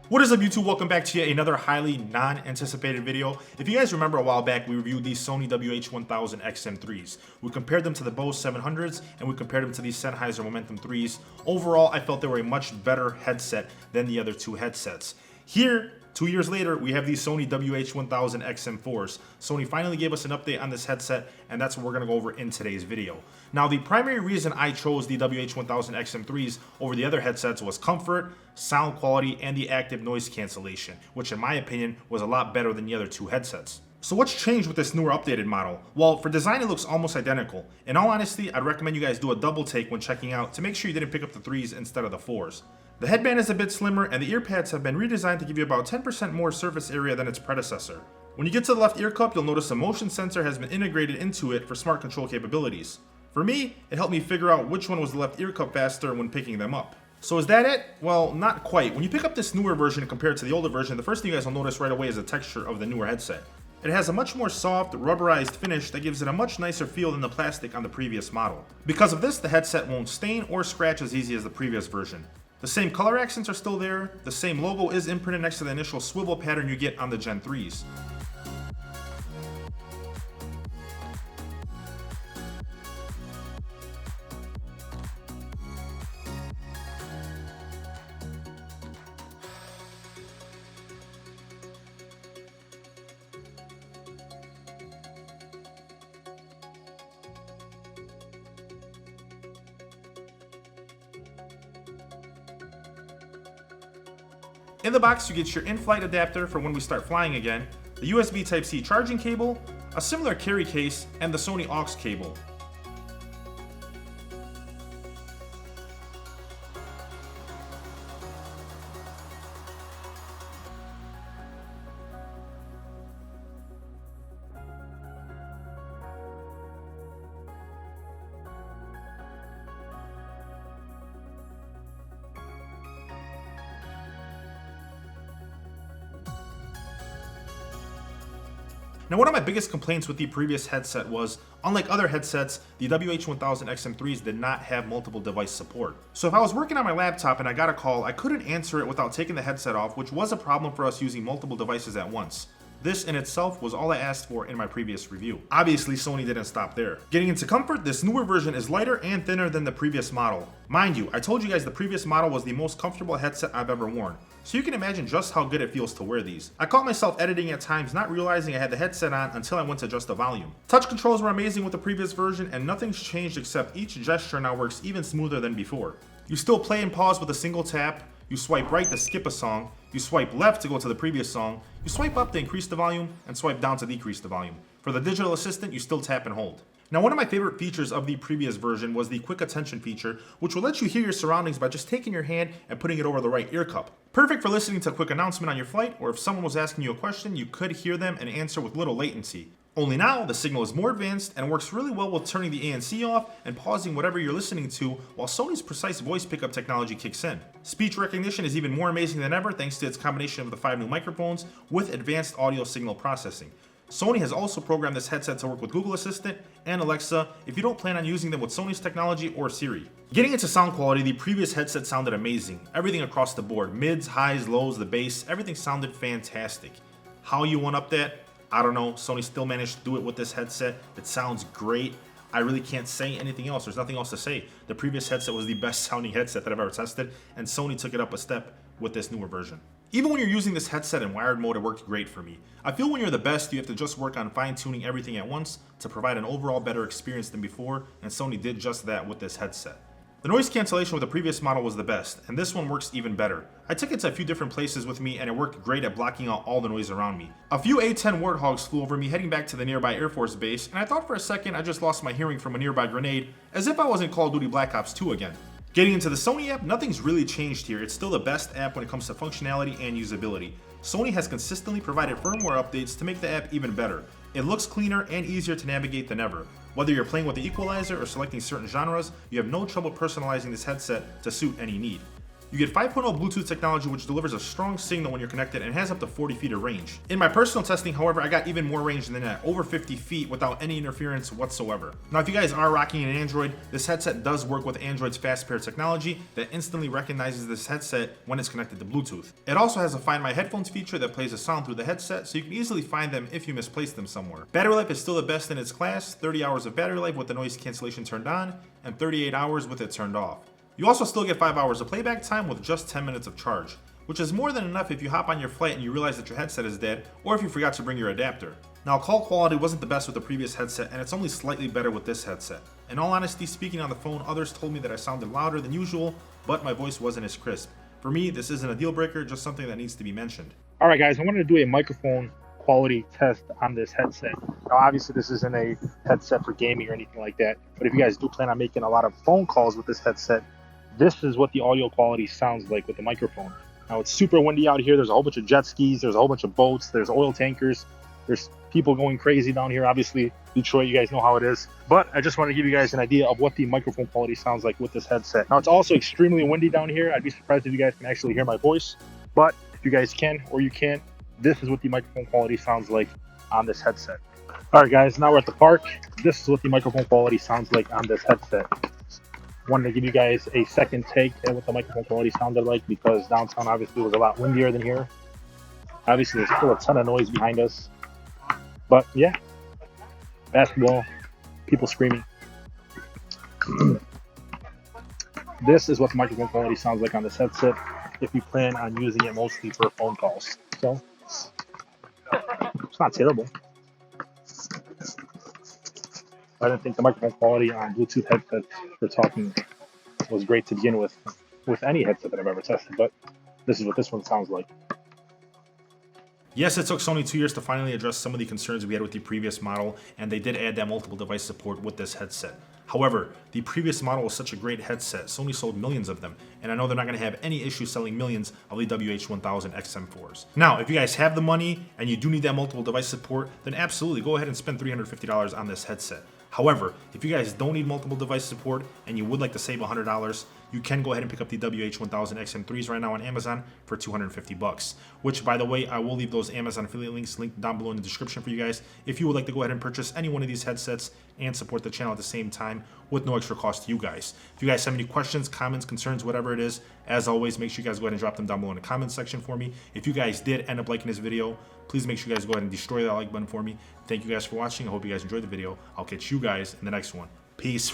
What is up, YouTube? Welcome back to yet another highly non-anticipated video. If you guys remember, a while back we reviewed these Sony WH-1000XM4s. We compared them to the Bose 700s and we compared them to these Sennheiser Momentum 3s. Overall, I felt they were a much better headset than the other two headsets. Here, 2 years later, we have these Sony WH-1000XM4s. Sony finally gave us an update on this headset, and that's what we're going to go over in today's video. Now, the primary reason I chose the WH-1000XM3s over the other headsets was comfort, sound quality, and the active noise cancellation, which in my opinion was a lot better than the other two headsets. So what's changed with this newer updated model? Well, for design it looks almost identical. In all honesty, I'd recommend you guys do a double take when checking out to make sure you didn't pick up the 3s instead of the 4s. The headband is a bit slimmer and the ear pads have been redesigned to give you about 10% more surface area than its predecessor. When you get to the left ear cup, you'll notice a motion sensor has been integrated into it for smart control capabilities. For me, it helped me figure out which one was the left ear cup faster when picking them up. So is that it? Well, not quite. When you pick up this newer version compared to the older version, the first thing you guys will notice right away is the texture of the newer headset. It has a much more soft, rubberized finish that gives it a much nicer feel than the plastic on the previous model. Because of this, the headset won't stain or scratch as easy as the previous version. The same color accents are still there, the same logo is imprinted next to the initial swivel pattern you get on the Gen 3s. In the box, you get your in-flight adapter for when we start flying again, the USB Type-C charging cable, a similar carry case, and the Sony aux cable. Now, one of my biggest complaints with the previous headset was, unlike other headsets, the WH-1000XM3s did not have multiple device support. So if I was working on my laptop and I got a call, I couldn't answer it without taking the headset off, which was a problem for us using multiple devices at once. This in itself was all I asked for in my previous review. Obviously, Sony didn't stop there. Getting into comfort, this newer version is lighter and thinner than the previous model. Mind you, I told you guys the previous model was the most comfortable headset I've ever worn, so you can imagine just how good it feels to wear these. I caught myself editing at times not realizing I had the headset on until I went to adjust the volume. Touch controls were amazing with the previous version and nothing's changed except each gesture now works even smoother than before. You still play and pause with a single tap, you swipe right to skip a song, you swipe left to go to the previous song, you swipe up to increase the volume, and swipe down to decrease the volume. For the digital assistant, you still tap and hold. Now, one of my favorite features of the previous version was the quick attention feature, which will let you hear your surroundings by just taking your hand and putting it over the right ear cup. Perfect for listening to a quick announcement on your flight, or if someone was asking you a question, you could hear them and answer with little latency. Only now, the signal is more advanced and works really well with turning the ANC off and pausing whatever you're listening to while Sony's precise voice pickup technology kicks in. Speech recognition is even more amazing than ever thanks to its combination of the 5 new microphones with advanced audio signal processing. Sony has also programmed this headset to work with Google Assistant and Alexa if you don't plan on using them with Sony's technology or Siri. Getting into sound quality, the previous headset sounded amazing. Everything across the board, mids, highs, lows, the bass, everything sounded fantastic. How you one up that? I don't know. Sony still managed to do it with this headset. It sounds great. I really can't say anything else. There's nothing else to say. The previous headset was the best sounding headset that I've ever tested, and Sony took it up a step with this newer version. Even when you're using this headset in wired mode, it worked great for me. I feel when you're the best, you have to just work on fine-tuning everything at once to provide an overall better experience than before, and Sony did just that with this headset. The noise cancellation with the previous model was the best, and this one works even better. I took it to a few different places with me and it worked great at blocking out all the noise around me. A few A-10 warthogs flew over me heading back to the nearby Air Force base, and I thought for a second I just lost my hearing from a nearby grenade, as if I was in Call of Duty Black Ops 2 again. Getting into the Sony app, nothing's really changed here. It's still the best app when it comes to functionality and usability. Sony has consistently provided firmware updates to make the app even better. It looks cleaner and easier to navigate than ever. Whether you're playing with the equalizer or selecting certain genres, you have no trouble personalizing this headset to suit any need. You get 5.0 Bluetooth technology, which delivers a strong signal when you're connected and has up to 40 feet of range. In my personal testing, however, I got even more range than that, over 50 feet without any interference whatsoever. Now, if you guys are rocking an Android, this headset does work with Android's fast pair technology that instantly recognizes this headset when it's connected to Bluetooth. It also has a Find My Headphones feature that plays a sound through the headset, so you can easily find them if you misplace them somewhere. Battery life is still the best in its class, 30 hours of battery life with the noise cancellation turned on, and 38 hours with it turned off. You also still get 5 hours of playback time with just 10 minutes of charge, which is more than enough if you hop on your flight and you realize that your headset is dead, or if you forgot to bring your adapter. Now, call quality wasn't the best with the previous headset, and it's only slightly better with this headset. In all honesty, speaking on the phone, others told me that I sounded louder than usual, but my voice wasn't as crisp. For me, this isn't a deal breaker, just something that needs to be mentioned. All right, guys, I wanted to do a microphone quality test on this headset. Now, obviously, this isn't a headset for gaming or anything like that, but if you guys do plan on making a lot of phone calls with this headset, this is what the audio quality sounds like with the microphone. Now, it's super windy out here. There's a whole bunch of jet skis. There's a whole bunch of boats. There's oil tankers. There's people going crazy down here. Obviously, Detroit, you guys know how it is. But I just want to give you guys an idea of what the microphone quality sounds like with this headset. Now, it's also extremely windy down here. I'd be surprised if you guys can actually hear my voice. But if you guys can or you can't, this is what the microphone quality sounds like on this headset. All right, guys, now we're at the park. This is what the microphone quality sounds like on this headset. Wanted to give you guys a second take at what the microphone quality sounded like because downtown obviously was a lot windier than here. Obviously, there's still a ton of noise behind us. But yeah, basketball, people screaming. This is what the microphone quality sounds like on this headset if you plan on using it mostly for phone calls. So, it's not terrible. I didn't think the microphone quality on Bluetooth headsets for talking was great to begin with any headset that I've ever tested, but this is what this one sounds like. Yes, it took Sony 2 years to finally address some of the concerns we had with the previous model, and they did add that multiple device support with this headset. However, the previous model was such a great headset, Sony sold millions of them, and I know they're not going to have any issue selling millions of the WH-1000XM4s. Now, if you guys have the money and you do need that multiple device support, then absolutely go ahead and spend $350 on this headset. However, if you guys don't need multiple device support and you would like to save $100, you can go ahead and pick up the WH-1000XM3s right now on Amazon for $250, which, by the way, I will leave those Amazon affiliate links linked down below in the description for you guys if you would like to go ahead and purchase any one of these headsets and support the channel at the same time with no extra cost to you guys. If you guys have any questions, comments, concerns, whatever it is, as always, make sure you guys go ahead and drop them down below in the comment section for me. If you guys did end up liking this video, please make sure you guys go ahead and destroy that like button for me. Thank you guys for watching. I hope you guys enjoyed the video. I'll catch you guys in the next one. Peace.